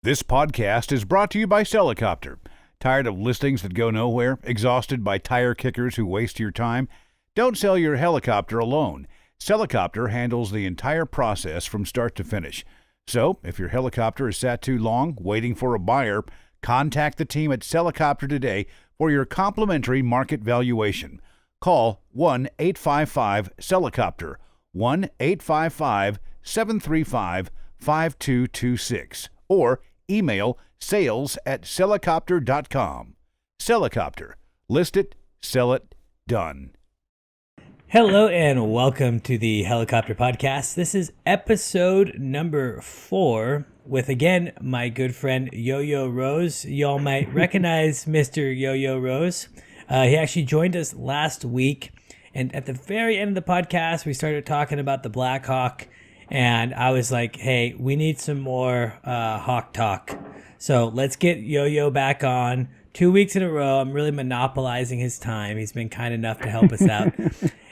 This podcast is brought to you by Celicopter. Tired of listings that go nowhere? Exhausted by tire kickers who waste your time? Don't sell your helicopter alone. Celicopter handles the entire process from start to finish. So, if your helicopter has sat too long waiting for a buyer, contact the team at Celicopter today for your complimentary market valuation. Call 1-855-CELICOPTER, 1-855-735-5226, or email sales@celicopter.com. Celicopter. List it, sell it, done. Hello and welcome to the Helicopter Podcast. This is episode number 4 with, again, my good friend Jojo Rose. Y'all might recognize Mr. Jojo Rose. He actually joined us last week, and at the very end of the podcast, we started talking about the Blackhawk, and I was like, hey, we need some more Hawk talk. So let's get Jojo back on. 2 weeks in a row, I'm really monopolizing his time. He's been kind enough to help us out.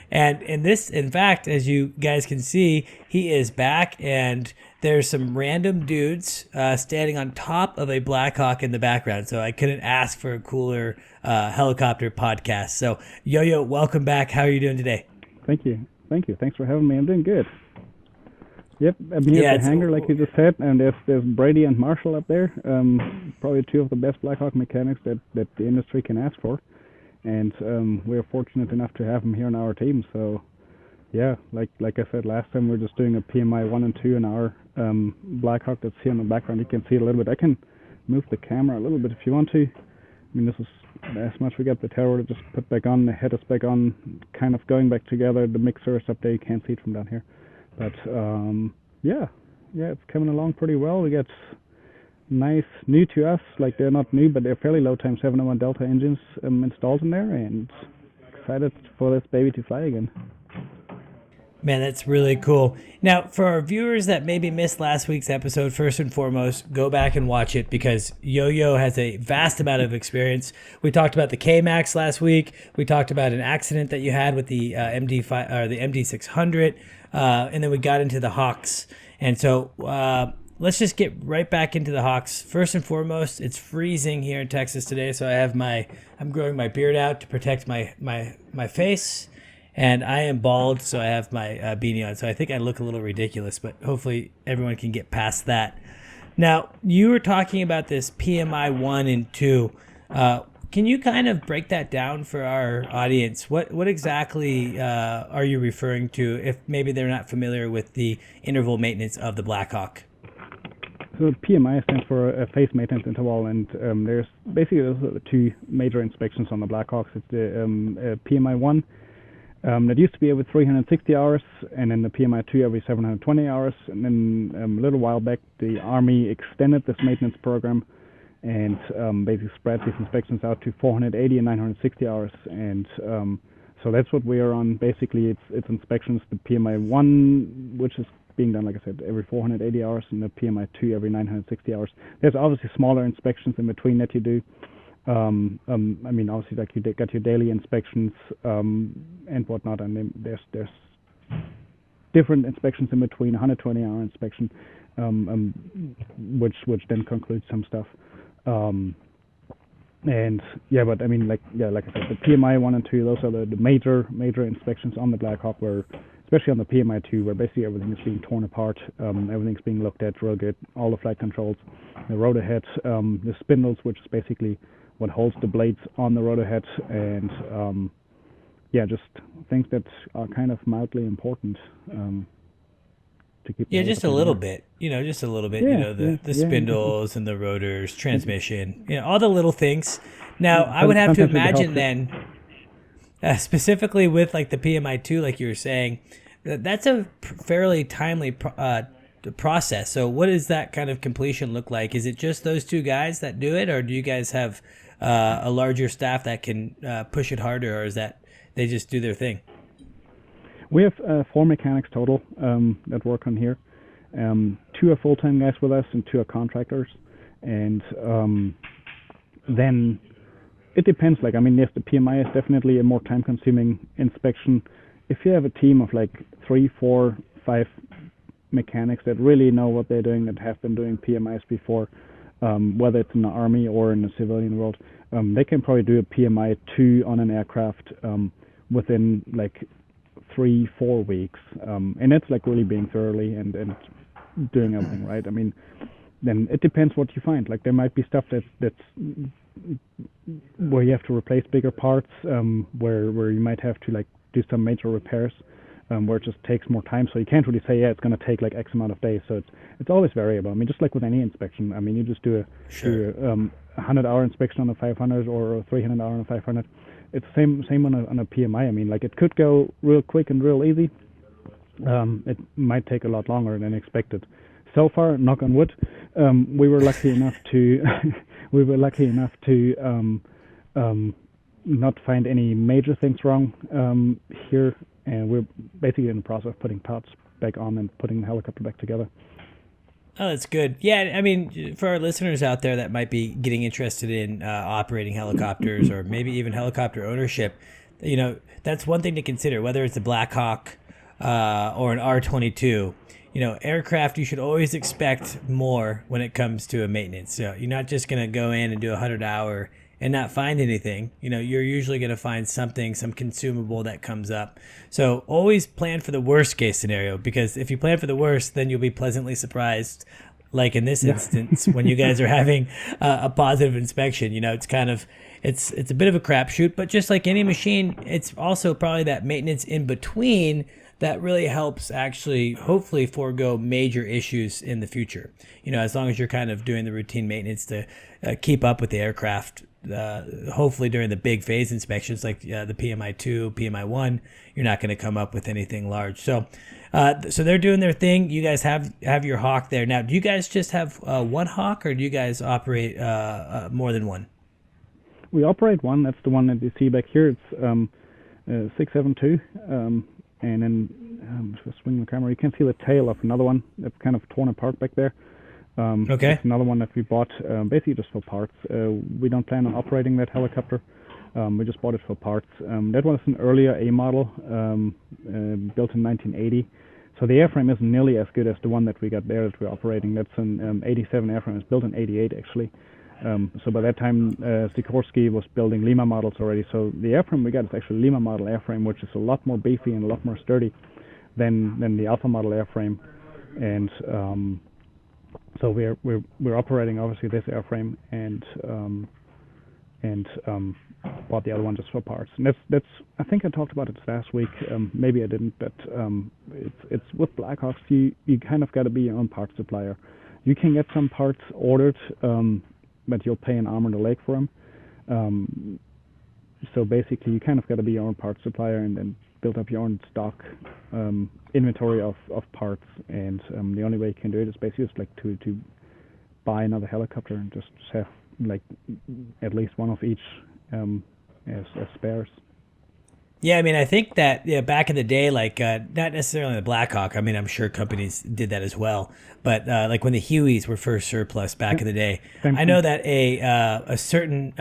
And in fact, as you guys can see, he is back, and there's some random dudes standing on top of a Blackhawk in the background. So I couldn't ask for a cooler helicopter podcast. So Jojo, welcome back. How are you doing today? Thank you. Thanks for having me. I'm doing good. Yep, I'm here at the hangar, like you just said, and there's Brady and Marshall up there. Probably two of the best Blackhawk mechanics that the industry can ask for. And we're fortunate enough to have them here on our team. So, yeah, like I said last time, we're just doing a PMI 1 and 2 in our Blackhawk that's here in the background. You can see it a little bit. I can move the camera a little bit if you want to. I mean, this is as much we got the tail rotor just put back on, the head is back on, kind of going back together. The mixer is up there. You can't see it from down here. But, yeah, it's coming along pretty well. We got nice, new to us, like they're not new, but they're fairly low time 701 Delta engines installed in there, and excited for this baby to fly again. Man, that's really cool. Now, for our viewers that maybe missed last week's episode, first and foremost, go back and watch it because Jojo has a vast amount of experience. We talked about the K-Max last week. We talked about an accident that you had with the MD5 or the MD600, and then we got into the Hawks. And so, let's just get right back into the Hawks. First and foremost, it's freezing here in Texas today, so I'm growing my beard out to protect my face, and I am bald, so I have my beanie on. So I think I look a little ridiculous, but hopefully everyone can get past that. Now, you were talking about this PMI 1 and 2. Can you kind of break that down for our audience? What exactly are you referring to if maybe they're not familiar with the interval maintenance of the Blackhawk? So PMI stands for a phase maintenance interval, and there's basically two major inspections on the Blackhawks. It's the PMI 1 that used to be every 360 hours, and then the PMI 2 every 720 hours. And then a little while back, the Army extended this maintenance program and basically spread these inspections out to 480 and 960 hours. And so that's what we are on. Basically, it's inspections, the PMI 1, which is being done, like I said, every 480 hours, and the PMI 2 every 960 hours. There's obviously smaller inspections in between that you do. I mean, obviously, like you got your daily inspections and whatnot, and then there's different inspections in between, 120-hour inspection, which then concludes some stuff. And yeah, but I mean, like I said, the PMI 1 and 2, those are the major inspections on the Blackhawk, where especially on the PMI 2, where basically everything is being torn apart, everything's being looked at real good, all the flight controls, the rotor heads, the spindles, which is basically what holds the blades on the rotor head, and just things that are kind of mildly important to keep. Yeah, just a little bit. Just a little bit. Yeah, the spindles and the rotors, transmission, all the little things. Now, I would have to imagine then, specifically with like the PMI 2, like you were saying, that's a fairly timely process. So what does that kind of completion look like? Is it just those two guys that do it, or do you guys have a larger staff that can push it harder, or is that they just do their thing? We have 4 mechanics total that work on here. 2 are full-time guys with us and 2 are contractors. And then it depends. Like, I mean, yes, the PMI is definitely a more time-consuming inspection. If you have a team of like 3, 4, 5 mechanics that really know what they're doing, that have been doing PMIs before, whether it's in the Army or in the civilian world. They can probably do a PMI 2 on an aircraft within like 3-4 weeks, and that's like really being thoroughly and doing everything right. I mean, then it depends what you find. Like there might be stuff that's where you have to replace bigger parts, where you might have to like do some major repairs, where it just takes more time. So you can't really say, yeah, it's going to take like X amount of days. So it's always variable. I mean, just like with any inspection. I mean, you just do a 100-hour inspection on a 500 or a 300-hour on a 500. It's the same on a PMI. I mean, like it could go real quick and real easy. It might take a lot longer than expected. So far, knock on wood, we were lucky enough to not find any major things wrong here, and we're basically in the process of putting parts back on and putting the helicopter back together. Oh, that's good. Yeah, I mean, for our listeners out there that might be getting interested in operating helicopters or maybe even helicopter ownership, that's one thing to consider, whether it's a Blackhawk or an R-22. Aircraft, you should always expect more when it comes to a maintenance. You're not just going to go in and do a 100-hour and not find anything. You're usually going to find something, some consumable that comes up. So always plan for the worst case scenario, because if you plan for the worst, then you'll be pleasantly surprised. Like in this instance, when you guys are having a positive inspection, it's kind of, it's a bit of a crapshoot, but just like any machine, it's also probably that maintenance in between that really helps actually hopefully forego major issues in the future. As long as you're kind of doing the routine maintenance to keep up with the aircraft, hopefully during the big phase inspections like the PMI 2, PMI 1, you're not going to come up with anything large. So they're doing their thing. You guys have your Hawk there. Now, do you guys just have one Hawk, or do you guys operate more than one? We operate one. That's the one that you see back here. It's 672. And then just swing the camera, you can see the tail of another one that's kind of torn apart back there. Okay. It's another one that we bought basically just for parts. We don't plan on operating that helicopter. We just bought it for parts. That was an earlier A model, built in 1980. So the airframe isn't nearly as good as the one that we got there that we're operating. That's an 87 airframe. It's built in 88 actually. So by that time, Sikorsky was building Lima models already. So the airframe we got is actually a Lima model airframe, which is a lot more beefy and a lot more sturdy than the Alpha model airframe. And so we're operating obviously this airframe and bought the other one just for parts. And that's I think I talked about it last week. Maybe I didn't, but it's with Blackhawks. You kind of got to be your own parts supplier. You can get some parts ordered. But you'll pay an arm and a leg for them. So basically, you kind of got to be your own parts supplier and then build up your own stock inventory of parts. And the only way you can do it is basically just like to buy another helicopter and just have like at least one of each as spares. Yeah, I mean, I think that back in the day, like not necessarily the Blackhawk. I mean, I'm sure companies did that as well. But like when the Hueys were first surplus back in the day, I know that a certain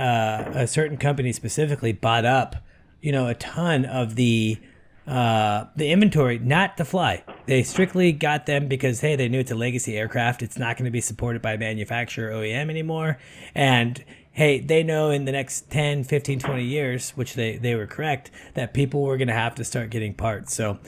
company specifically bought up, a ton of the inventory, not to fly. They strictly got them because, hey, they knew it's a legacy aircraft. It's not going to be supported by manufacturer OEM anymore, and hey, they know in the next 10, 15, 20 years, which they were correct, that people were going to have to start getting parts. So,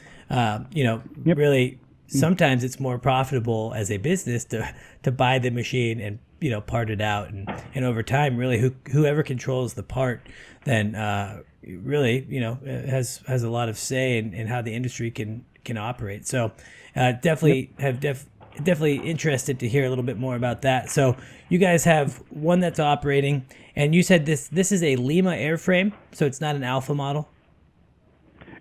really, sometimes it's more profitable as a business to buy the machine and, part it out. And over time, really, whoever controls the part then really, has a lot of say in how the industry can operate. So definitely interested to hear a little bit more about that. So you guys have one that's operating, and you said this is a Lima Airframe, so it's not an Alpha model.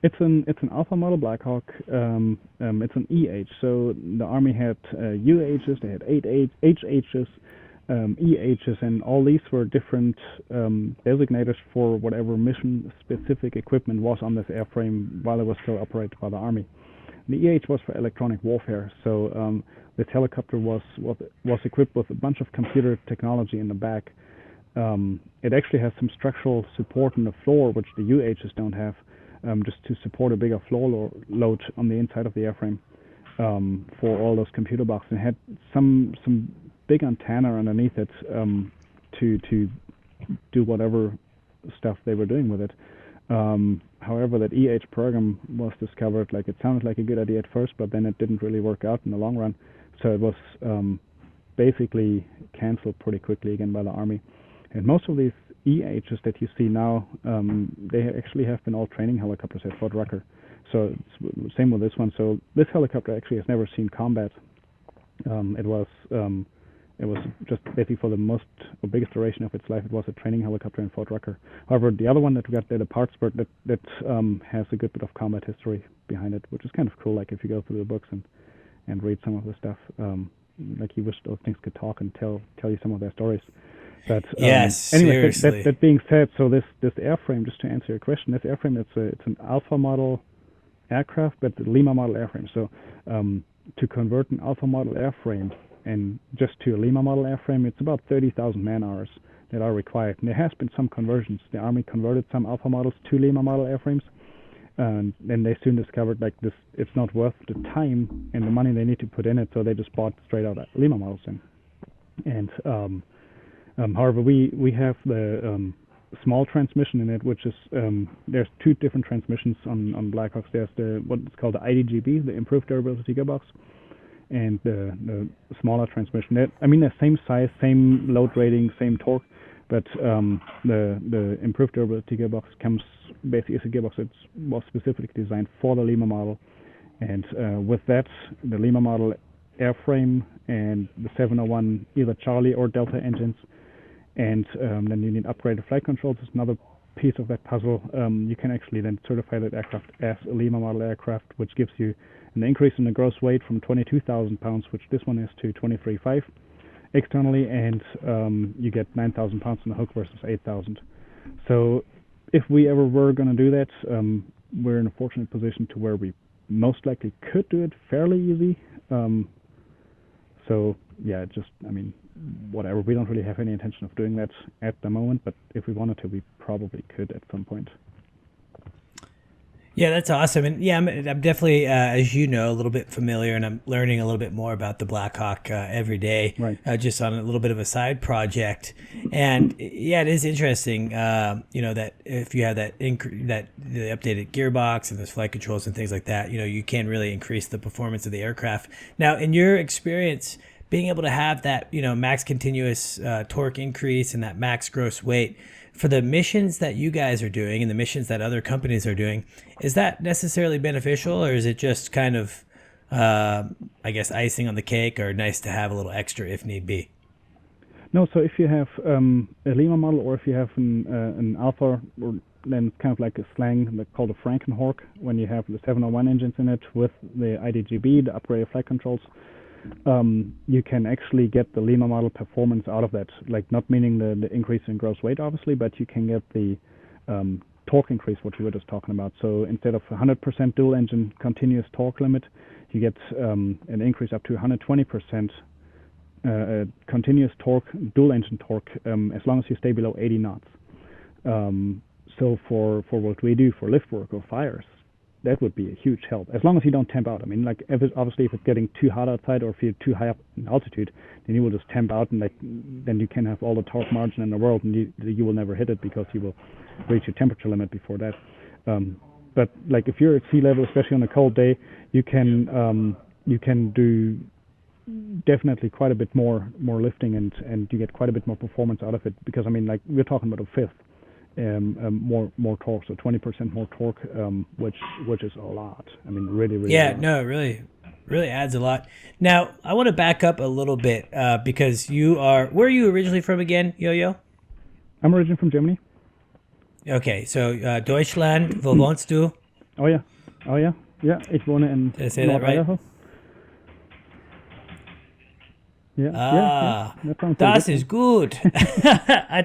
It's an Alpha model Blackhawk. It's an EH. So the Army had UHs, they had 8 HHs, EHs, and all these were different designators for whatever mission-specific equipment was on this airframe while it was still operated by the Army. The EH was for electronic warfare, so this helicopter was equipped with a bunch of computer technology in the back. It actually has some structural support in the floor, which the UHs don't have, just to support a bigger floor load on the inside of the airframe for all those computer boxes. It had some big antenna underneath it to do whatever stuff they were doing with it. However, that EH program was discovered. Like, it sounded like a good idea at first, but then it didn't really work out in the long run. So it was basically canceled pretty quickly again by the Army. And most of these EHs that you see now, they actually have been all training helicopters at Fort Rucker. So it's same with this one. So this helicopter actually has never seen combat. It was just basically for the most or biggest duration of its life, it was a training helicopter in Fort Rucker. However, the other one that we got there, the parts part, that has a good bit of combat history behind it, which is kind of cool. Like, if you go through the books and read some of the stuff, like, you wish those things could talk and tell you some of their stories. But yes, anyway, seriously. that being said, so this airframe, just to answer your question, this airframe, it's an Alpha model aircraft, but the Lima model airframe. So to convert an Alpha model airframe and just to a Lima model airframe, it's about 30,000 man-hours that are required. And there has been some conversions. The Army converted some Alpha models to Lima model airframes, and then they soon discovered, like, this, it's not worth the time and the money they need to put in it, so they just bought straight out Lima models in. And however, we have the small transmission in it, which is there's two different transmissions on Blackhawks. There's the what's called the IDGB, the improved durability gearbox, and the smaller transmission. They're same size, same load rating, same torque, but the improved durability gearbox comes basically as a gearbox that's more specifically designed for the Lima model. And with that, the Lima model airframe and the 701 either Charlie or Delta engines, and then you need upgraded flight controls. Is another piece of that puzzle. You can actually then certify that aircraft as a Lima model aircraft, which gives you an increase in the gross weight from 22,000 pounds, which this one is, to 23.5 externally, and you get 9,000 pounds on the hook versus 8,000. So if we ever were going to do that, we're in a fortunate position to where we most likely could do it fairly easy. So yeah, whatever. We don't really have any intention of doing that at the moment, but if we wanted to, we probably could at some point. Yeah, that's awesome. And yeah, I'm definitely, as you know, a little bit familiar, and I'm learning a little bit more about the Blackhawk every day, right. Just on a little bit of a side project. And yeah, it is interesting, that if you have the updated gearbox and those flight controls and things like that, you can really increase the performance of the aircraft. Now, in your experience, being able to have that, max continuous torque increase and that max gross weight for the missions that you guys are doing and the missions that other companies are doing, is that necessarily beneficial, or is it just kind of, icing on the cake, or nice to have a little extra if need be? No, so if you have a Lima model, or if you have an Alpha, then it's kind of like a slang called a Frankenhawk, when you have the 701 engines in it with the IDGB, the upgraded flight controls. You can actually get the Lima model performance out of that, like, not meaning the increase in gross weight, obviously, but you can get the torque increase, what you were just talking about. So instead of 100% dual engine continuous torque limit, you get an increase up to 120% continuous torque, dual engine torque, as long as you stay below 80 knots. So for what we do for lift work or fires, that would be a huge help, as long as you don't temp out. Obviously, if it's getting too hot outside, or if you're too high up in altitude, then you will just temp out, and then you can have all the torque margin in the world, and you will never hit it, because you will reach your temperature limit before that. But like, if you're at sea level, especially on a cold day, you can do definitely quite a bit more lifting, and you get quite a bit more performance out of it, because we're talking about a fifth. More torque, so 20% more torque, which is a lot. Really. Yeah, no, it really adds a lot. Now, I want to back up a little bit because where are you originally from again, Yo-Yo? I'm originally from Germany. Okay, so Deutschland, wo wohnst du? Oh yeah, yeah. Ich wohne in Did I say that right? Idaho. Yeah. Das ist gut. I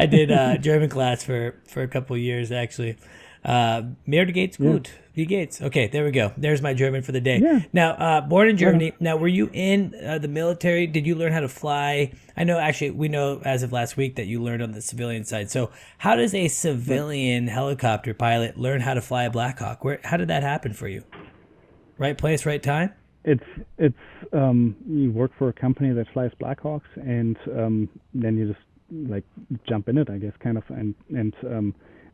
did German class for a couple of years, actually. Mir geht's gut. Wie geht's? Okay, there we go. There's my German for the day. Yeah. Now, born in Germany. Now, were you in the military? Did you learn how to fly? I know, actually, we know as of last week that you learned on the civilian side. So how does a civilian helicopter pilot learn how to fly a Blackhawk? How did that happen for you? Right place, right time? You work for a company that flies Blackhawks, and then you just like jump in it, I guess, kind of. And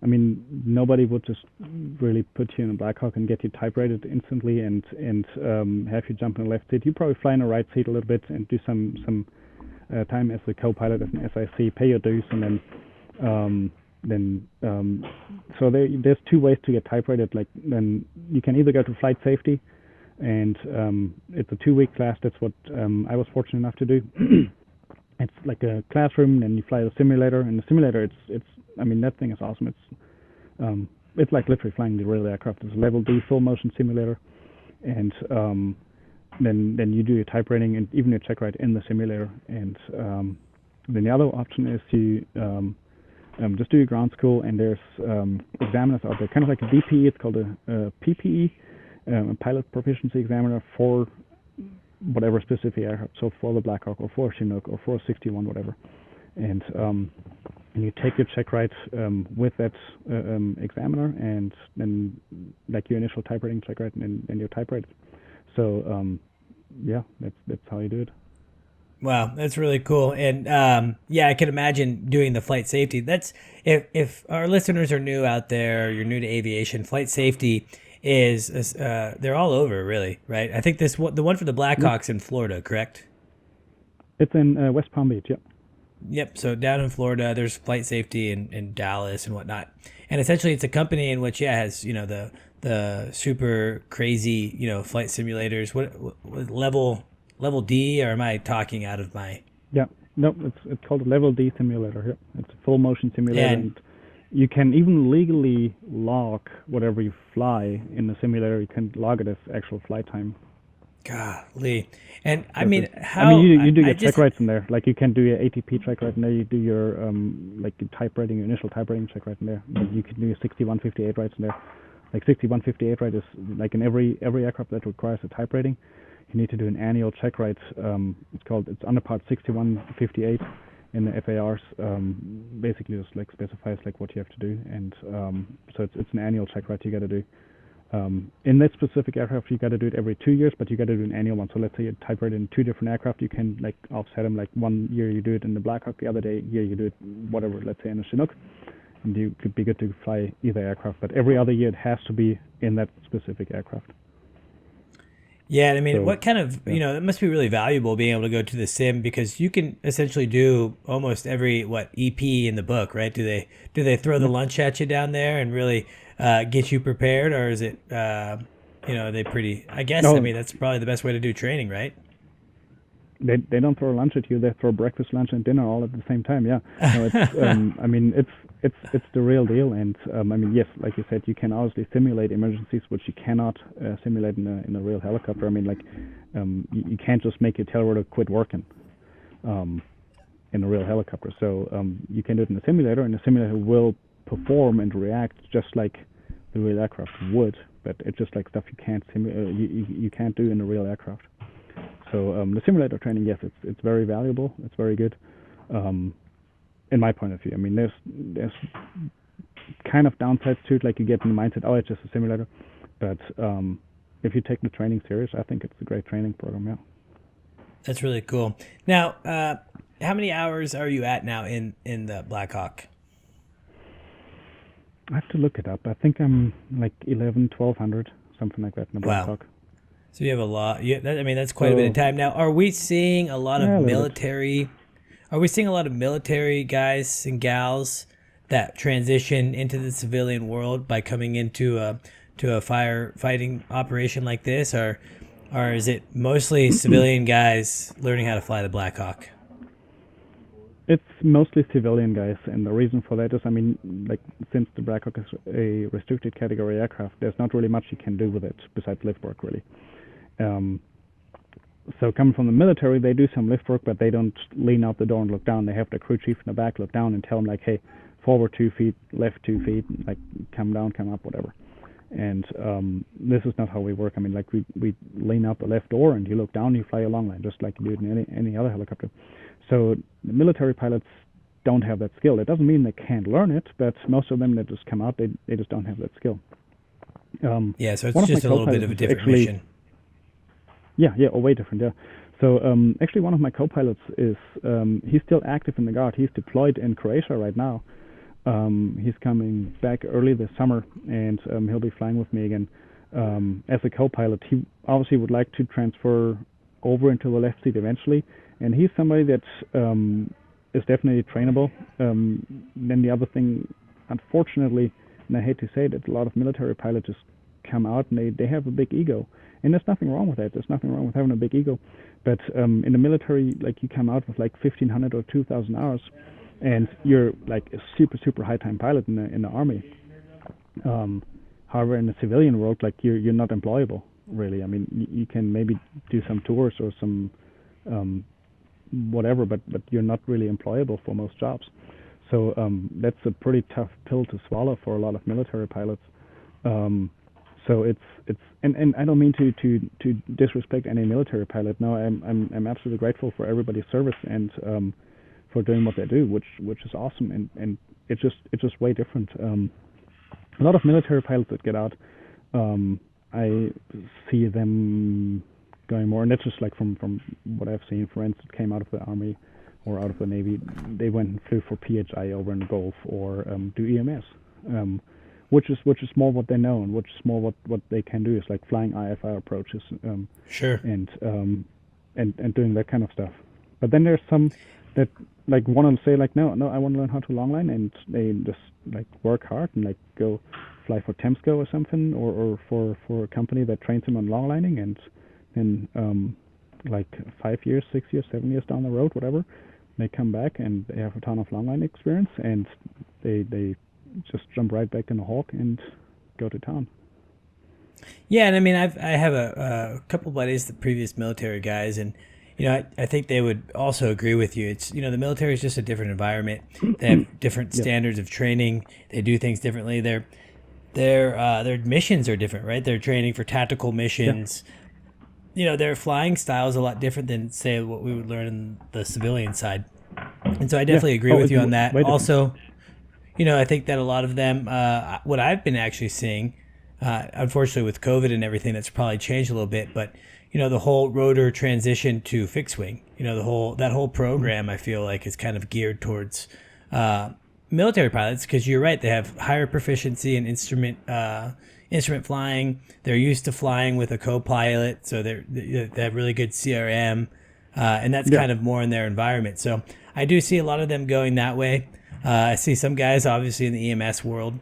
I mean, nobody would just really put you in a Blackhawk and get you type rated instantly and have you jump in the left seat. You probably fly in the right seat a little bit and do some time as a co-pilot, as an SIC, pay your dues, and so there's two ways to get type rated. Like, then you can either go to flight safety, and it's a 2-week class. That's what I was fortunate enough to do. It's like a classroom, and you fly the simulator. And the simulator, it's I mean, that thing is awesome. It's like literally flying the real aircraft. It's a level D full motion simulator, and then you do your type rating and even your check ride in the simulator. And then the other option is to just do your ground school, and there's examiners out there, kind of like a DPE. It's called a PPE, a pilot proficiency examiner for whatever specific aircraft. So for the Blackhawk or for Chinook or for 61, whatever. And you take your check ride with that examiner, and then like your initial type rating check ride and your type rate. So yeah, that's how you do it. Wow, that's really cool. And yeah, I can imagine doing the flight safety. That's if our listeners are new out there, you're new to aviation, flight safety is they're all over, really, right? I think the one for the Blackhawks in Florida, correct? It's in West Palm Beach, yep. Yep. So down in Florida, there's flight safety in Dallas and whatnot. And essentially, it's a company in which has the super crazy flight simulators. What level D, or am I talking out of my? Yeah. No, it's called a level D simulator. Yeah. It's a full motion simulator, and you can even legally log whatever you fly in the simulator. You can log it as actual flight time. Golly. And you do your check rates in there. Like, you can do your ATP check rate in there. You do your like your type rating, your initial type rating check rate in there. Like, you can do your 6158 rates in there. Like 6158 rate is like in every aircraft that requires a type rating. You need to do an annual check rate. It's under part 6158 in the FARs. Basically, just like specifies like what you have to do, and so it's an annual check rate you got to do. In that specific aircraft, you got to do it every 2 years, but you got to do an annual one. So let's say you type rate in 2 different aircraft, you can like offset them. Like 1 year you do it in the Blackhawk, the other year you do it whatever, let's say in a Chinook, and you could be good to fly either aircraft. But every other year it has to be in that specific aircraft. Yeah, I mean, what kind of it must be really valuable being able to go to the sim, because you can essentially do almost every EP in the book, right? Do they throw the lunch at you down there and really get you prepared, or is it are they pretty? I guess I mean that's probably the best way to do training, right? They don't throw lunch at you. They throw breakfast, lunch, and dinner all at the same time. Yeah. No, it's I mean it's the real deal. And I mean, yes, like you said, you can obviously simulate emergencies, which you cannot simulate in a real helicopter. I mean, like you can't just make your tail rotor quit working in a real helicopter. So you can do it in a simulator, and the simulator will perform and react just like the real aircraft would. But it's just like stuff you can't you can't do in a real aircraft. So the simulator training, yes, it's very valuable. It's very good, in my point of view. I mean, there's kind of downsides to it, like you get in the mindset, oh, it's just a simulator. But if you take the training serious, I think it's a great training program. Yeah. That's really cool. Now, how many hours are you at now in the Blackhawk? I have to look it up. I think I'm like 1200, something like that in the Blackhawk. Wow. So you have a lot. I mean, that's quite a bit of time. Now, are we seeing a lot of military? Are we seeing a lot of military guys and gals that transition into the civilian world by coming into a firefighting operation like this, or is it mostly civilian guys learning how to fly the Blackhawk? It's mostly civilian guys, and the reason for that is, I mean, like, since the Blackhawk is a restricted category aircraft, there's not really much you can do with it besides lift work, really. So coming from the military, they do some lift work, but they don't lean out the door and look down. They have the crew chief in the back look down and tell them, like, hey, forward 2 feet, left 2 feet, like, come down, come up, whatever. And this is not how we work. I mean, like, we lean out the left door and you look down and you fly a long line, just like you do in any other helicopter. So the military pilots don't have that skill. It doesn't mean they can't learn it, but most of them that just come out, they just don't have that skill. Yeah, so it's just a little bit of a different mission. Yeah, oh, way different, yeah. So actually, one of my co-pilots is he's still active in the Guard. He's deployed in Croatia right now. He's coming back early this summer, and he'll be flying with me again as a co-pilot. He obviously would like to transfer over into the left seat eventually, and he's somebody that is definitely trainable. Then the other thing, unfortunately, and I hate to say it, a lot of military pilots just come out and they have a big ego. And there's nothing wrong with that. There's nothing wrong with having a big ego. But in the military, like you come out with like 1,500 or 2,000 hours, and you're like a super, super high time pilot in the Army. However, in the civilian world, like you're not employable, really. I mean, you can maybe do some tours or some whatever, but you're not really employable for most jobs. So that's a pretty tough pill to swallow for a lot of military pilots. So it's and I don't mean to disrespect any military pilot. No, I'm absolutely grateful for everybody's service and for doing what they do, which is awesome, and it's just way different. A lot of military pilots that get out, I see them going more, and that's just like from what I've seen. Friends that came out of the Army or out of the Navy, they went and flew for PHI over in the Gulf or do EMS. Which is more what they know and which is more what they can do is like flying IFR approaches, Sure. and doing that kind of stuff. But then there's some that like want to say like no, I want to learn how to longline, and they just like work hard and like go fly for Temsco or something, or for a company that trains them on longlining, and then like 5 years, 6 years, 7 years down the road, whatever, they come back and they have a ton of longline experience, and they just jump right back in the Hawk and go to town. Yeah, and I mean, I have a couple buddies, the previous military guys, and I think they would also agree with you. It's the military is just a different environment. They have different standards of training. They do things differently. Their missions are different, right? They're training for tactical missions. Yeah. Their flying style is a lot different than say what we would learn in the civilian side. And so I definitely agree with you on that. Also, I think that a lot of them, what I've been actually seeing, unfortunately with COVID and everything, that's probably changed a little bit, but the whole rotor transition to fixed wing, that whole program, I feel like is kind of geared towards military pilots, because you're right, they have higher proficiency in instrument flying. They're used to flying with a co-pilot, so they have really good CRM, and that's kind of more in their environment. So I do see a lot of them going that way. I see some guys obviously in the EMS world,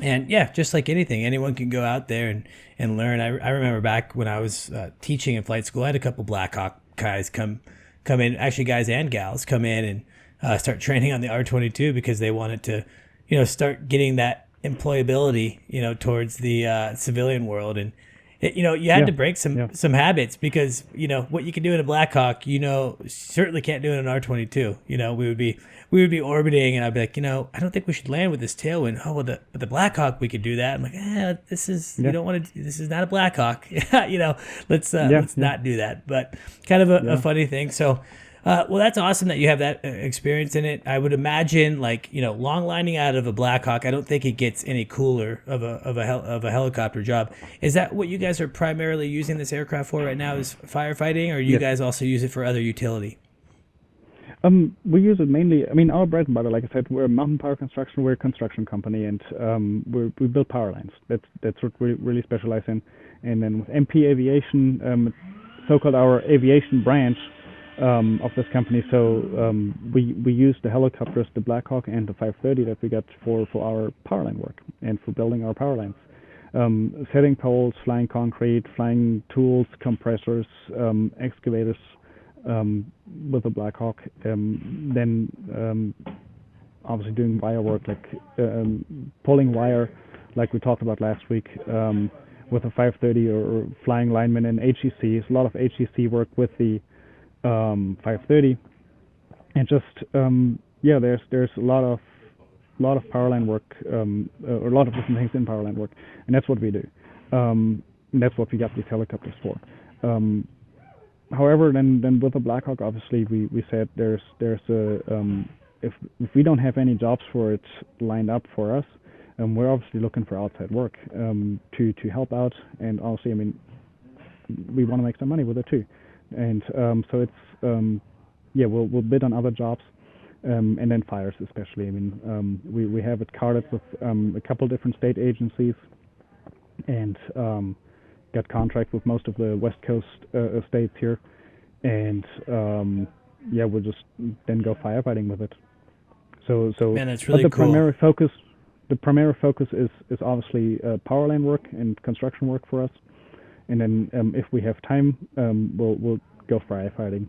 and just like anything, anyone can go out there and learn. I remember back when I was teaching in flight school, I had a couple Blackhawk guys come in, actually guys and gals come in and start training on the R-22 because they wanted to, start getting that employability, towards the civilian world. And you had to break some habits, because what you can do in a Blackhawk, certainly can't do in an R-22. We would be orbiting, and I'd be like, I don't think we should land with this tailwind. Oh, well, but the Blackhawk we could do that. I'm like, this is you don't want to. This is not a Blackhawk. Let's not do that. But kind of a funny thing. So. Well, that's awesome that you have that experience in it. I would imagine, long lining out of a Blackhawk, I don't think it gets any cooler of a helicopter job. Is that what you guys are primarily using this aircraft for right now, is firefighting, or you guys also use it for other utility? We use it mainly. I mean, our bread and butter, like I said, we're mountain power construction. We're a construction company, and we build power lines. That's what we really specialize in. And then with MP Aviation, so-called our aviation branch of this company. So we use the helicopters, the Blackhawk and the 530 that we got for our power line work and for building our power lines. Setting poles, flying concrete, flying tools, compressors, excavators with the Blackhawk. Then obviously doing wire work, like pulling wire, like we talked about last week, with a 530 or flying linemen and HEC. It's a lot of HEC work with the 530, and just there's a lot of power line work, or a lot of different things in power line work, and that's what we do. And that's what we got these helicopters for. However, then with the Blackhawk, obviously we said there's a if we don't have any jobs for it lined up for us, we're obviously looking for outside work to help out. And honestly, I mean, we want to make some money with it too. And so it's we'll bid on other jobs, and then fires especially. I mean, we have it carded with a couple different state agencies, and got contract with most of the West Coast states here, and we'll just then go firefighting with it. So Man, that's really but cool. The primary focus is obviously power line work and construction work for us, and then if we have time, we'll go firefighting.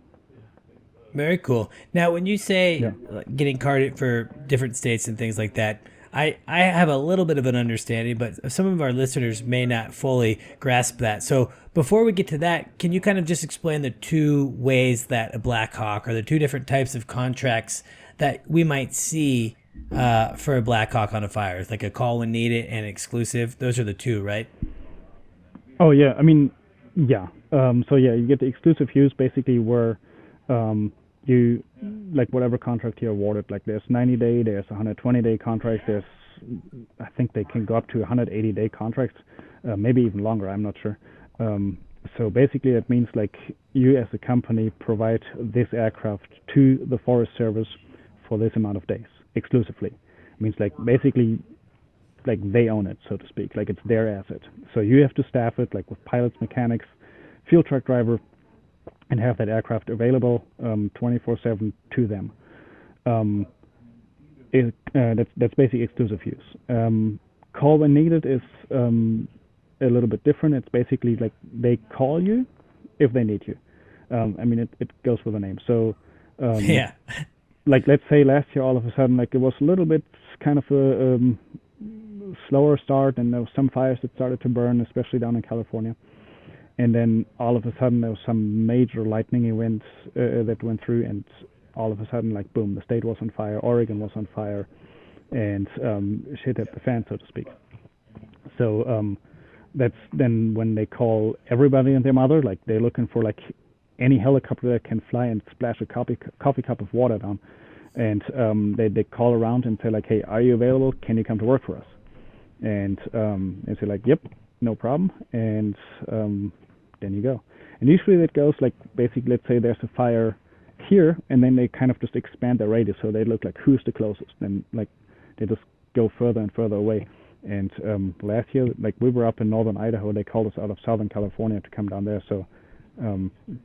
Very cool. Now, when you say getting carded for different states and things like that, I have a little bit of an understanding, but some of our listeners may not fully grasp that. So before we get to that, can you kind of just explain the two ways that a Blackhawk, or the two different types of contracts that we might see for a Blackhawk on a fire? It's like a call when needed and exclusive. Those are the two, right? Oh yeah, I mean, yeah. You get the exclusive use basically where you, like, whatever contract you're awarded, like there's 90-day, there's 120-day contracts, there's, I think they can go up to 180-day contracts, maybe even longer, I'm not sure. So basically that means like you as a company provide this aircraft to the Forest Service for this amount of days exclusively. It means like basically like they own it, so to speak, like it's their asset. So you have to staff it like with pilots, mechanics, fuel truck driver, and have that aircraft available 24/7 to them. That's basically exclusive use. Call when needed is a little bit different. It's basically like they call you if they need you. I mean, it goes with the name. So like let's say last year all of a sudden like it was a little bit kind of a slower start, and there was some fires that started to burn, especially down in California. And then all of a sudden there was some major lightning events that went through, and all of a sudden, like, boom, the state was on fire, Oregon was on fire, and shit hit the fan, so to speak. So that's then when they call everybody and their mother, like they're looking for like any helicopter that can fly and splash a coffee cup of water down. And they call around and say like, hey, are you available? Can you come to work for us? And they say like, yep, no problem. And then you go. And usually that goes like, basically, let's say there's a fire here, and then they kind of just expand the radius, so they look like who's the closest, and like they just go further and further away. And last year, like we were up in northern Idaho, they called us out of southern California to come down there. So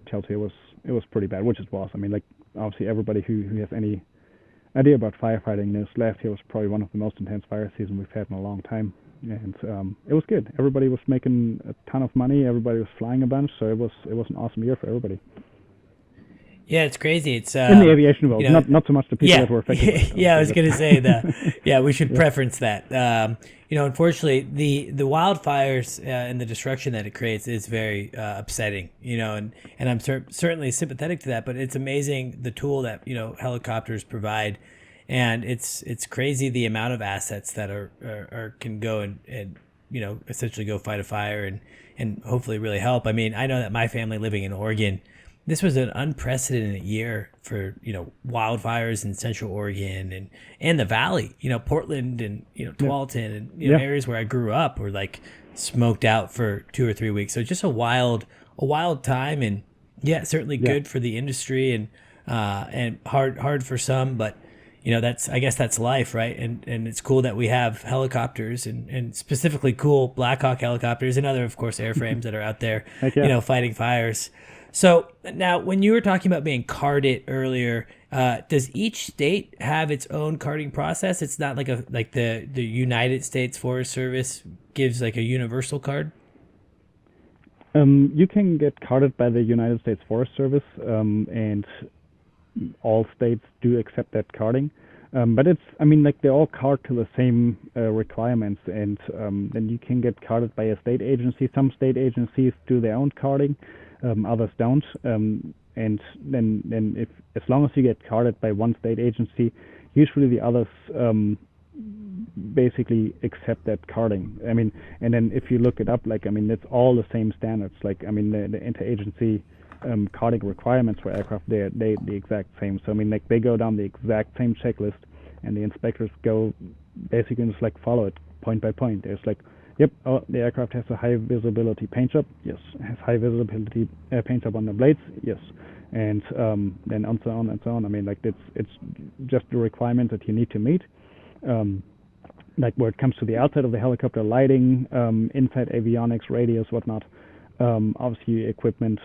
Chelsea, it was pretty bad, which it was. I mean, like obviously everybody who has any idea about firefighting knows last year was probably one of the most intense fire seasons we've had in a long time. And it was good. Everybody was making a ton of money. Everybody was flying a bunch. So it was an awesome year for everybody. Yeah, it's crazy. It's in the aviation world, not so much the people that were affected. I was going to say that. Yeah, we should preference that. Unfortunately, the wildfires and the destruction that it creates is very upsetting. And I'm certainly sympathetic to that. But it's amazing the tool that helicopters provide. And it's crazy the amount of assets that are can go and essentially go fight a fire and hopefully really help. I mean, I know that my family living in Oregon, this was an unprecedented year for wildfires in Central Oregon and the Valley. Portland and Tualatin and areas where I grew up were like smoked out for 2 or 3 weeks. So just a wild time, and certainly good for the industry and hard for some, but. I guess that's life, right? And it's cool that we have helicopters and specifically cool Blackhawk helicopters and other, of course, airframes that are out there, fighting fires. So now, when you were talking about being carded earlier, does each state have its own carding process? It's not like the United States Forest Service gives like a universal card? You can get carded by the United States Forest Service, and all states do accept that carding, but they all card to the same requirements, and then you can get carded by a state agency. Some state agencies do their own carding, others don't, and then if as long as you get carded by one state agency, usually the others basically accept that carding. And then if you look it up, it's all the same standards. The interagency carding requirements for aircraft, they're the exact same. So they go down the exact same checklist, and the inspectors go basically just like follow it point by point. There's like Yep, the aircraft has a high visibility paint job. Yes, it has high visibility paint job on the blades. Yes, and then on so on and so on. I mean, like it's just the requirement that you need to meet. Like where it comes to the outside of the helicopter, lighting, inside avionics, radios, whatnot. Obviously, equipment,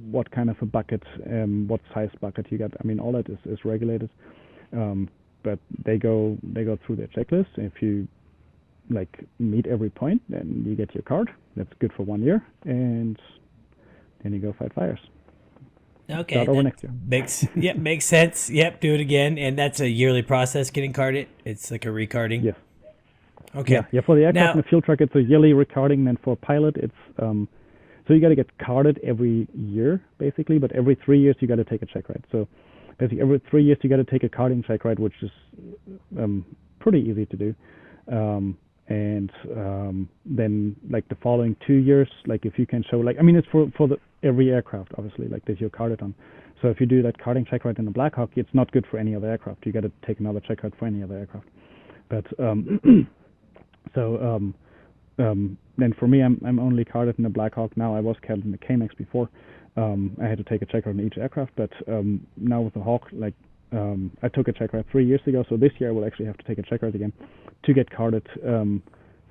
what kind of a bucket, what size bucket you got. I mean, all that is regulated. But they go through their checklist. If you like meet every point, then you get your card. That's good for 1 year, and then you go fight fires. Okay, Start over next year. Makes sense. Yep, do it again, and that's a yearly process getting carded. It's like a recarding. Yes. Okay. Yeah. For the aircraft Now, and the fuel truck, it's a yearly recarding. Then for pilot, it's so you got to get carded every year basically, but every 3 years you got to take a check ride. So basically, every 3 years you got to take a carding check ride, which is pretty easy to do. And then like the following 2 years, like if you can show, like I mean, it's for every aircraft obviously, like that you're carded on. So if you do that carding check ride in the Blackhawk, it's not good for any other aircraft. You got to take another check ride for any other aircraft. But then for me, I'm only carded in the Blackhawk now. I was carded in the KMAX before. I had to take a check ride on each aircraft, but now with the Hawk, like I took a check ride 3 years ago, so this year I will actually have to take a check ride again to get carded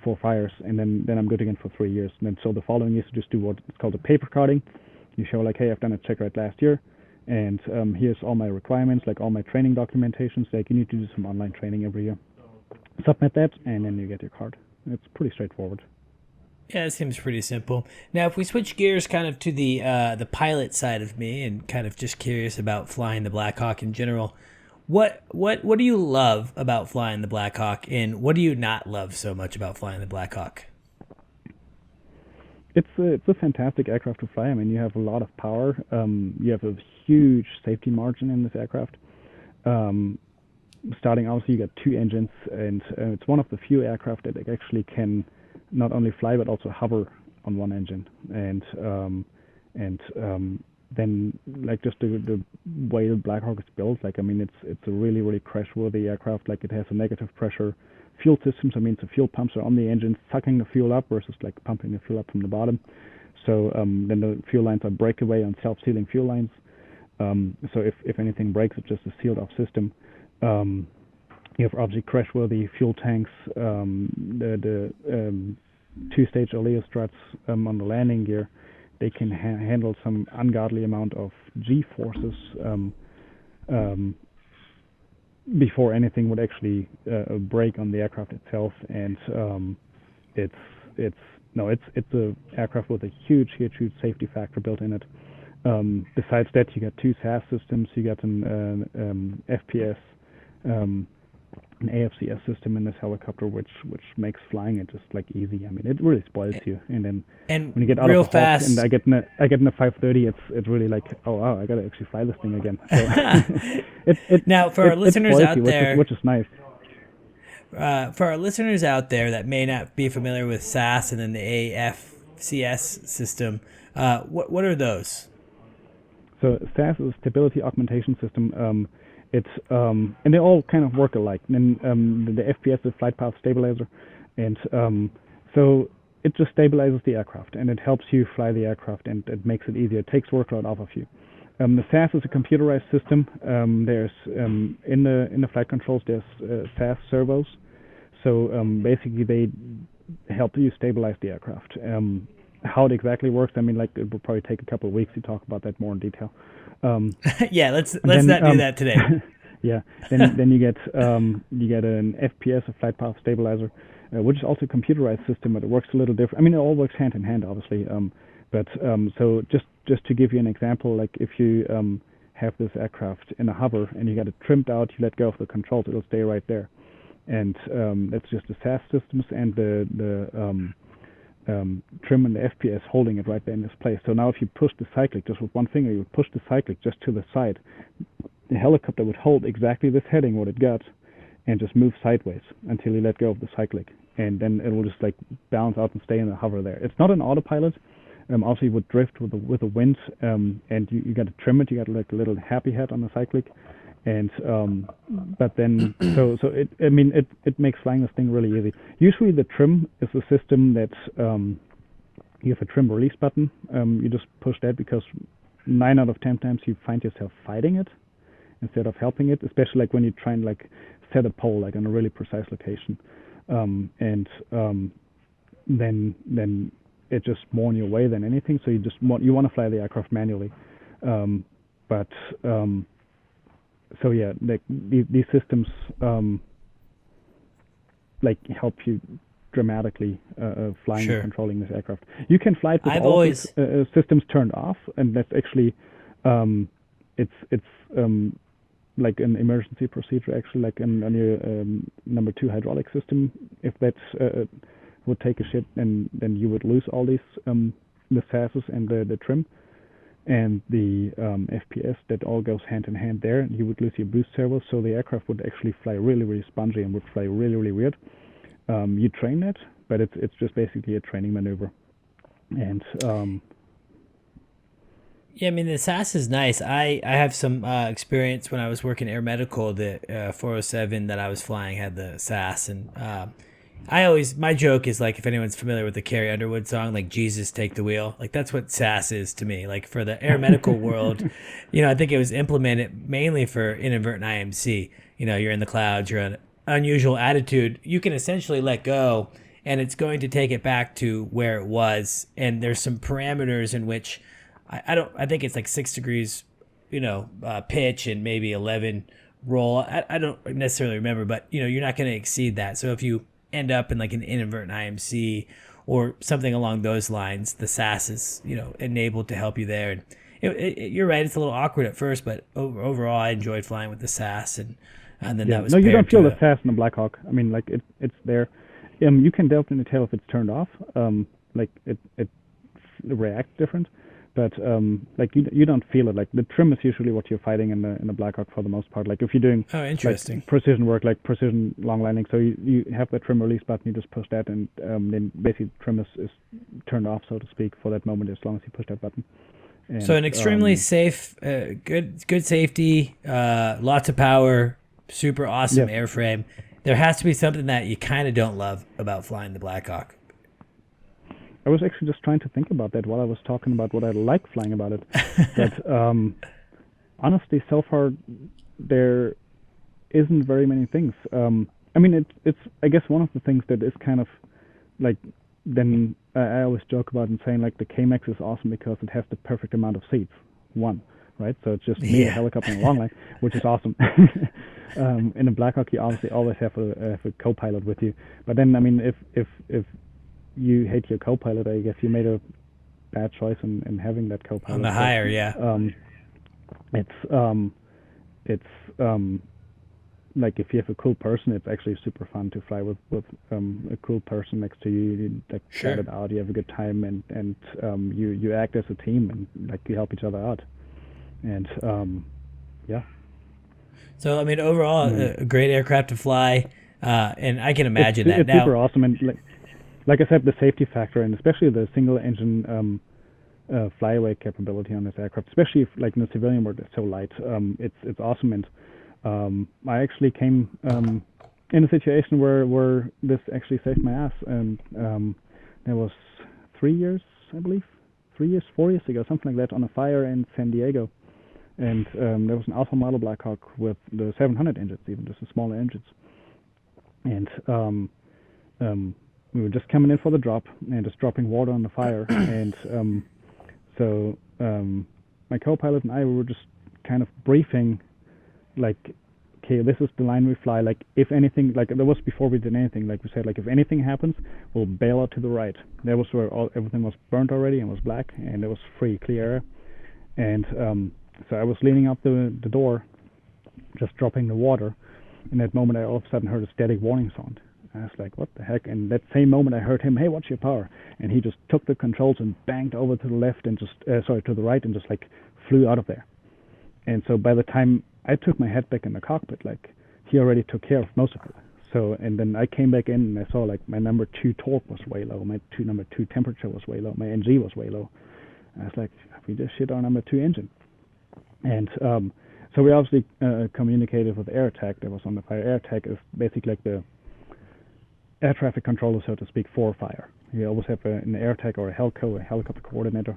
for fires, and then I'm good again for 3 years. And then so the following year, you just do what it's called a paper carding. You show like, hey, I've done a check ride last year, and here's all my requirements, like all my training documentations. Like you need to do some online training every year. Submit that, and then you get your card. It's pretty straightforward. Yeah, it seems pretty simple. Now, if we switch gears kind of to the pilot side of me, and kind of just curious about flying the Blackhawk in general, what do you love about flying the Blackhawk, and what do you not love so much about flying the Blackhawk? It's a fantastic aircraft to fly. I mean, you have a lot of power. You have a huge safety margin in this aircraft. Starting obviously, you got 2 engines, and it's one of the few aircraft that actually can not only fly but also hover on one engine. And then like just the way the Blackhawk is built, like I mean, it's a really really crash-worthy aircraft. Like it has a negative pressure fuel system, so it means the fuel pumps are on the engine sucking the fuel up versus like pumping the fuel up from the bottom. So then the fuel lines are breakaway on self-sealing fuel lines. So if anything breaks, it's just a sealed off system. You have obviously crash-worthy fuel tanks, the 2-stage Oleo struts on the landing gear. They can handle some ungodly amount of G-forces before anything would actually break on the aircraft itself. And it's a aircraft with a huge safety factor built in it. Besides that, you got 2 SAS systems. You got an FPS, an AFCS system in this helicopter, which makes flying it just like easy. I mean, it really spoils you. And then when you get out real of the fast, Hawk and I get in a 530, it's really like, oh wow, I gotta actually fly this thing again. So now for our listeners out there, which is nice. For our listeners out there that may not be familiar with SAS and then the AFCS system, what are those? So SAS is a stability augmentation system. It's and they all kind of work alike. And the FPS is flight path stabilizer, and so it just stabilizes the aircraft and it helps you fly the aircraft, and it makes it easier. It takes workload off of you. The SAS is a computerized system. There's in the flight controls there's SAS servos. So basically they help you stabilize the aircraft. How it exactly works, I mean, like it will probably take a couple of weeks to talk about that more in detail. Yeah, let's not do that today. Yeah, then you get an FPS, a flight path stabilizer, which is also a computerized system, but it works a little different. I mean, it all works hand in hand, obviously. So just to give you an example, like if you have this aircraft in a hover and you got it trimmed out, you let go of the controls, it'll stay right there. And that's just the SAS systems and the trim and the FPS holding it right there in this place. So now if you push the cyclic just with one finger, you would push the cyclic just to the side, the helicopter would hold exactly this heading what it got and just move sideways until you let go of the cyclic, and then it will just like balance out and stay in the hover there. It's not an autopilot. Also you would drift with the wind, and you got to trim it. You got like a little happy head on the cyclic, And but then it makes flying this thing really easy. Usually the trim is a system that you have a trim release button. You just push that because 9 out of 10 times you find yourself fighting it instead of helping it, especially like when you try and like set a pole like on a really precise location, then it's just more in your way than anything. So you want to fly the aircraft manually, so yeah, like these systems like help you dramatically flying Sure. and controlling this aircraft. You can fly it with I've all always these systems turned off, and that's actually it's like an emergency procedure actually, like on your number 2 hydraulic system. If that would take a shit, and then you would lose all these the sasses and the trim and the FPS. That all goes hand in hand there, and you would lose your boost servo, so the aircraft would actually fly really, really spongy and would fly really, really weird. You train it, but it's just basically a training maneuver. And yeah, I mean the SAS is nice. I have some experience when I was working air medical. The 407 that I was flying had the SAS, and my joke is like, if anyone's familiar with the Carrie Underwood song, like Jesus Take the Wheel, like that's what SAS is to me. Like for the air medical world, I think it was implemented mainly for inadvertent IMC. You're in the clouds, you're an unusual attitude. You can essentially let go, and it's going to take it back to where it was. And there's some parameters in which I think it's like 6 degrees, pitch and maybe 11 roll. I don't necessarily remember, but you're not going to exceed that. So if you end up in like an inadvertent IMC or something along those lines, the SAS is enabled to help you there. And you're right, it's a little awkward at first, but overall I enjoyed flying with the SAS, and then that was you don't feel the SAS in the Blackhawk. I mean, like it's there. You can definitely tell if it's turned off. Like it reacts different, but like you don't feel it. Like the trim is usually what you're fighting in the Blackhawk for the most part. Like if you're doing interesting precision work, like precision long landing, so you have the trim release button, you just push that, and then basically the trim is turned off, so to speak, for that moment as long as you push that button. And, so an extremely safe, good safety, lots of power, super awesome airframe. There has to be something that you kind of don't love about flying the Blackhawk. I was actually just trying to think about that while I was talking about what I like flying about it. But honestly, so far there isn't very many things. I mean, it's I guess one of the things that is kind of like, then I always joke about and saying like the K-Max is awesome because it has the perfect amount of seats. One, right? So it's just me, a helicopter, and a long line, which is awesome. In a Blackhawk, you obviously always have a co-pilot with you. But then, I mean, if you hate your co-pilot, I guess you made a bad choice in having that co-pilot. On the higher, it's like if you have a cool person, it's actually super fun to fly with a cool person next to you. You like chat it out, you have a good time, and you act as a team, and like you help each other out. And So I mean, overall, a great aircraft to fly, and I can imagine it's now. Super awesome, and like I said, the safety factor, and especially the single engine flyaway capability on this aircraft, especially if like in the civilian world, it's so light. It's awesome, and I actually came in a situation where this actually saved my ass, and there was 3 years, I believe, 4 years ago, something like that, on a fire in San Diego. And there was an Alpha model Blackhawk with the 700 engines, even just the smaller engines. And we were just coming in for the drop and just dropping water on the fire. And so my co-pilot and I were just kind of briefing, like, okay, this is the line we fly. Like, if anything, like, that was before we did anything. Like we said, like, if anything happens, we'll bail out to the right. That was where everything was burnt already and was black, and it was free, clear air. And so I was leaning out the door, just dropping the water. In that moment, I all of a sudden heard a static warning sound. I was like, what the heck? And that same moment, I heard him, hey, watch your power. And he just took the controls and banged over to the left and just, to the right, and just like flew out of there. And so by the time I took my head back in the cockpit, like, he already took care of most of it. So, and then I came back in and I saw like my number 2 torque was way low, my number 2 temperature was way low, my NG was way low. I was like, we just shit our number 2 engine. And So we obviously communicated with air attack that was on the fire. Air attack is basically like the air traffic controller, so to speak, for fire. You always have an air attack or a HELCO, a helicopter coordinator,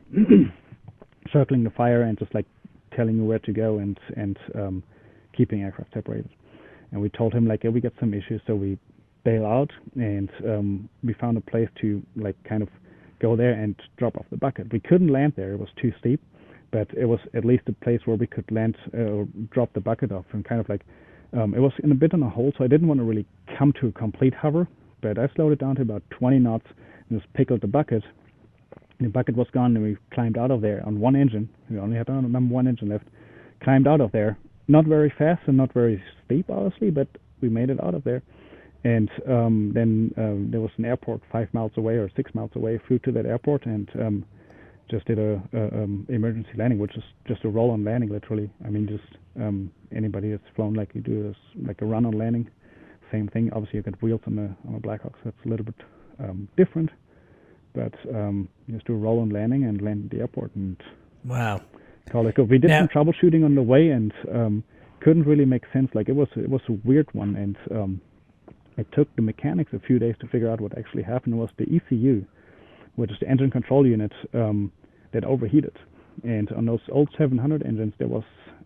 circling the fire and just like telling you where to go and keeping aircraft separated. And we told him like, yeah, we got some issues, so we bail out, and we found a place to like kind of go there and drop off the bucket. We couldn't land there; it was too steep, but it was at least a place where we could land or drop the bucket off, and kind of like it was in a bit on a hole, so I didn't want to really come to a complete hover, but I slowed it down to about 20 knots and just pickled the bucket. And the bucket was gone, and we climbed out of there on one engine. We only had number one engine left. Climbed out of there, not very fast and not very steep, obviously, but we made it out of there. And then there was an airport 5 miles away or 6 miles away. Flew to that airport and just did a emergency landing, which is just a roll-on landing, literally. I mean, just anybody that's flown like you do is like a run-on landing. Same thing. Obviously, you got wheels on a Blackhawk, so it's a little bit different. But just do a roll-on landing and land at the airport. And wow. Call it good. We did some troubleshooting on the way and couldn't really make sense. Like it was a weird one, and it took the mechanics a few days to figure out what actually happened. It was the ECU, which is the engine control unit, that overheated. And on those old 700 engines,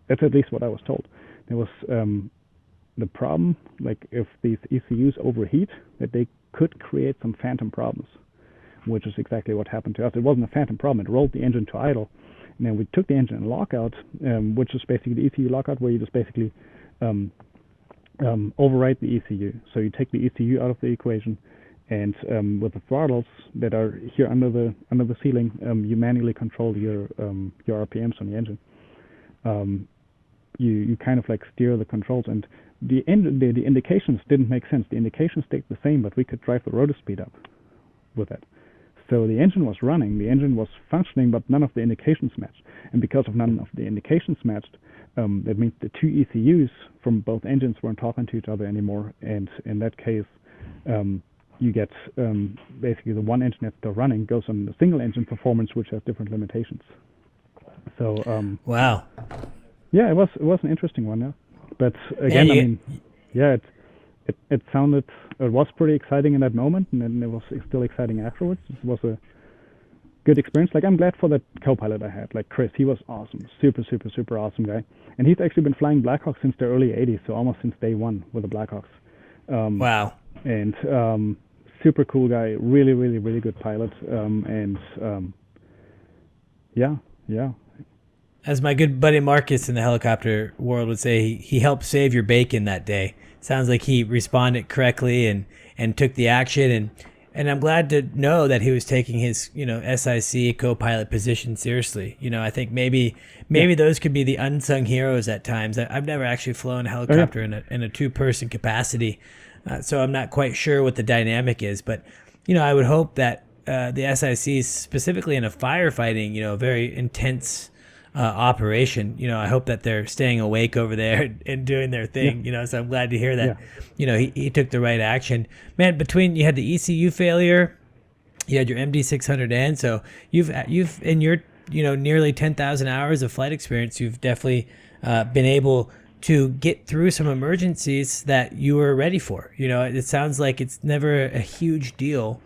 that's at least what I was told, there was the problem, like if these ECUs overheat, that they could create some phantom problems, which is exactly what happened to us. It wasn't a phantom problem. It rolled the engine to idle. And then we took the engine lockout, which is basically the ECU lockout, where you just basically override the ECU. So you take the ECU out of the equation, and with the throttles that are here under the ceiling, you manually control your RPMs on the engine. You kind of like steer the controls, and the indications didn't make sense. The indications stayed the same, but we could drive the rotor speed up with that. So the engine was running, the engine was functioning, but none of the indications matched. And because of none of the indications matched, that means the two ECUs from both engines weren't talking to each other anymore. And in that case, you get basically the one engine that's still running goes on the single engine performance, which has different limitations. So wow, yeah, it was an interesting one, yeah. But again, I mean, yeah, it was pretty exciting in that moment, and then it was still exciting afterwards. It was a good experience. Like, I'm glad for that co-pilot I had, like Chris. He was awesome, super awesome guy, and he's actually been flying Blackhawks since the early '80s, so almost since day one with the Blackhawks. Wow. And super cool guy, really good pilot, and yeah. As my good buddy Marcus in the helicopter world would say, he helped save your bacon that day. Sounds like he responded correctly and took the action, and I'm glad to know that he was taking his SIC co-pilot position seriously. I think maybe those could be the unsung heroes at times. I've never actually flown a helicopter in a two-person capacity, so I'm not quite sure what the dynamic is. But I would hope that the SICs, specifically in a firefighting, very intense operation, I hope that they're staying awake over there and doing their thing. So I'm glad to hear that. He took the right action, man. Between you had the ECU failure, you had your MD-600N, so you've in your nearly 10,000 hours of flight experience, you've definitely been able to get through some emergencies that you were ready for. It sounds like it's never a huge deal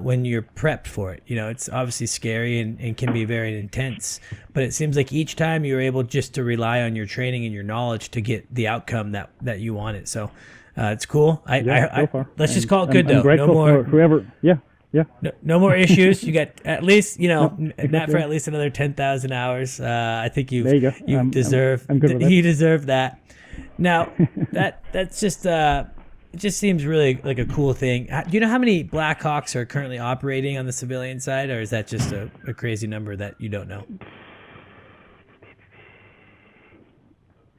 when you're prepped for it. It's obviously scary and can be very intense, but it seems like each time you're able just to rely on your training and your knowledge to get the outcome that you wanted. So it's cool. Let's just call it good, though. No more whoever. No more issues. You got at least, not for at least another 10,000 hours. I think you deserve. I'm good with that. You deserve that. Now that's just. It just seems really like a cool thing. Do you know how many Blackhawks are currently operating on the civilian side, or is that just a crazy number that you don't know?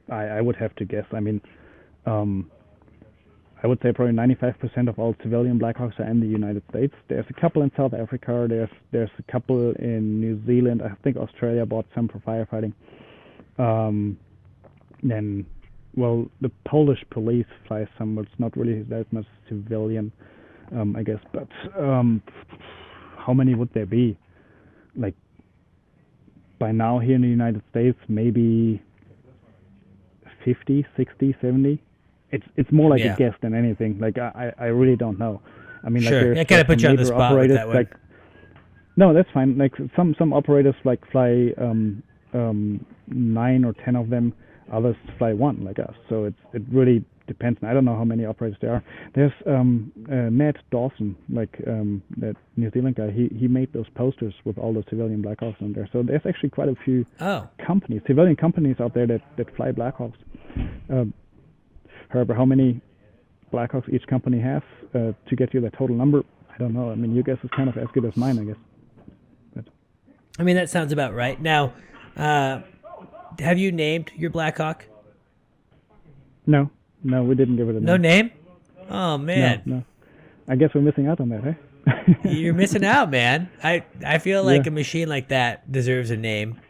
I would have to guess. I mean, I would say probably 95% of all civilian Blackhawks are in the United States. There's a couple in South Africa. There's a couple in New Zealand. I think Australia bought some for firefighting. Then. Well, the Polish police fly some, but it's not really that much civilian, I guess. But how many would there be? Like, by now here in the United States, maybe 50, 60, 70. It's more like Yeah. a guess than anything. Like I really don't know. I mean, Sure. like I kind of put you on the major spot with operators that one. like. No, that's fine. Like some operators like fly 9 or 10 of them. Others fly one like us. So it really depends. I don't know how many operators there are. There's Ned Dawson, like that New Zealand guy. He made those posters with all the civilian Blackhawks on there. So there's actually quite a few civilian companies out there that fly Blackhawks. However, how many Blackhawks each company has to get you the total number, I don't know. I mean, your guess is kind of as good as mine, I guess. But. I mean, that sounds about right. Now, have you named your Blackhawk? No, we didn't give it a name. No name? Oh, man. No. I guess we're missing out on that, eh? You're missing out, man. I feel like a machine like that deserves a name.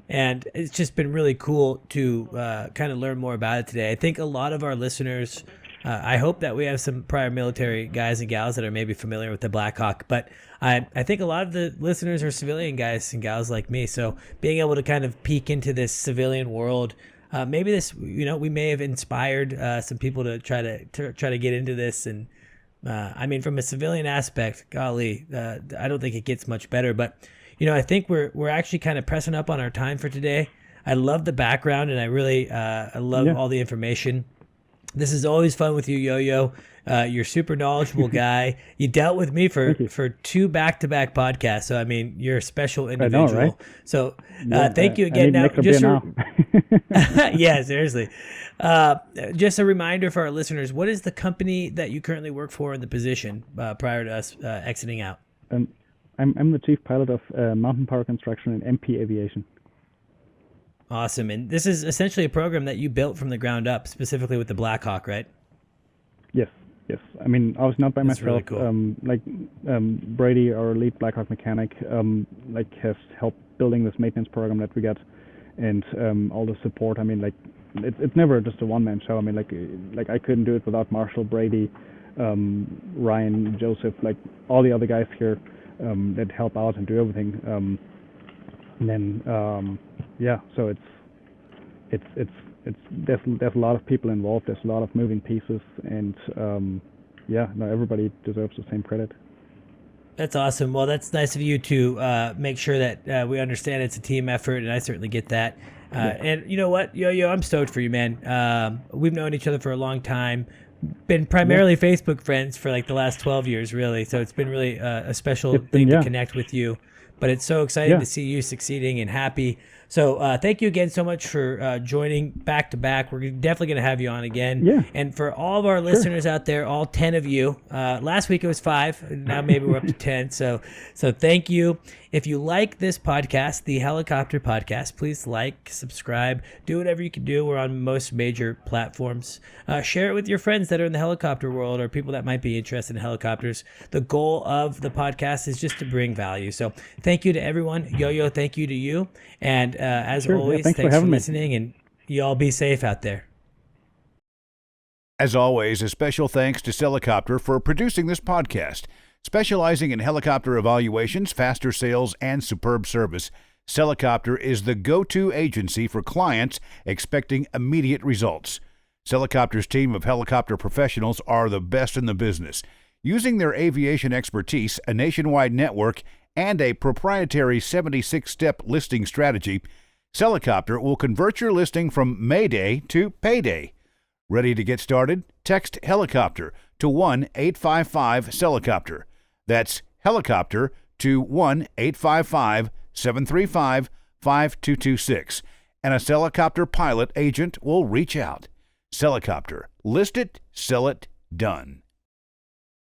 And it's just been really cool to kind of learn more about it today. I think a lot of our listeners, I hope that we have some prior military guys and gals that are maybe familiar with the Blackhawk, but I think a lot of the listeners are civilian guys and gals like me. So being able to kind of peek into this civilian world, maybe this, we may have inspired some people to try to get into this. And I mean, from a civilian aspect, golly, I don't think it gets much better, but I think we're actually kind of pressing up on our time for today. I love the background, and I really I love all the information. This is always fun with you, Yo-Yo. You're a super knowledgeable guy. You dealt with me for 2 back-to-back podcasts, so I mean, you're a special individual. I know, right? So thank you again. Now, just yeah, seriously. Just a reminder for our listeners: what is the company that you currently work for in the position prior to us exiting out? I'm the chief pilot of Mountain Power Construction and MP Aviation. Awesome. And this is essentially a program that you built from the ground up, specifically with the Blackhawk, right? Yes. I mean, I was not by myself. Really cool. Brady, our lead Blackhawk mechanic, has helped building this maintenance program that we got, and all the support. I mean, it's never just a one-man show. I mean, like I couldn't do it without Marshall, Brady, Ryan, Joseph, like all the other guys here that help out and do everything. And then so it's there's a lot of people involved. There's a lot of moving pieces, and everybody deserves the same credit. That's awesome. Well, that's nice of you to make sure that we understand it's a team effort, and I certainly get that. And you know what, Yo-Yo, I'm stoked for you, man. We've known each other for a long time. Been primarily Facebook friends for like the last 12 years, really. So it's been really a special thing to connect with you. But it's so exciting to see you succeeding and happy. So thank you again so much for joining back to back. We're definitely going to have you on again. Yeah. And for all of our listeners out there, all 10 of you, last week it was 5. Now maybe we're up to 10. So thank you. If you like this podcast, the Helicopter Podcast, please like, subscribe, do whatever you can do. We're on most major platforms. Share it with your friends that are in the helicopter world or people that might be interested in helicopters. The goal of the podcast is just to bring value. So thank you to everyone. Yo-Yo, thank you to you. And as always, thanks for listening, and you all be safe out there. As always, a special thanks to Helicopter for producing this podcast. Specializing in helicopter evaluations, faster sales, and superb service, Helicopter is the go-to agency for clients expecting immediate results. Helicopter's team of helicopter professionals are the best in the business. Using their aviation expertise, a nationwide network, and a proprietary 76-step listing strategy, Helicopter will convert your listing from Mayday to payday. Ready to get started? Text Helicopter to 1-855-Helicopter. That's Helicopter to 1-855-735-5226. And a Helicopter pilot agent will reach out. Helicopter. List it, sell it, done.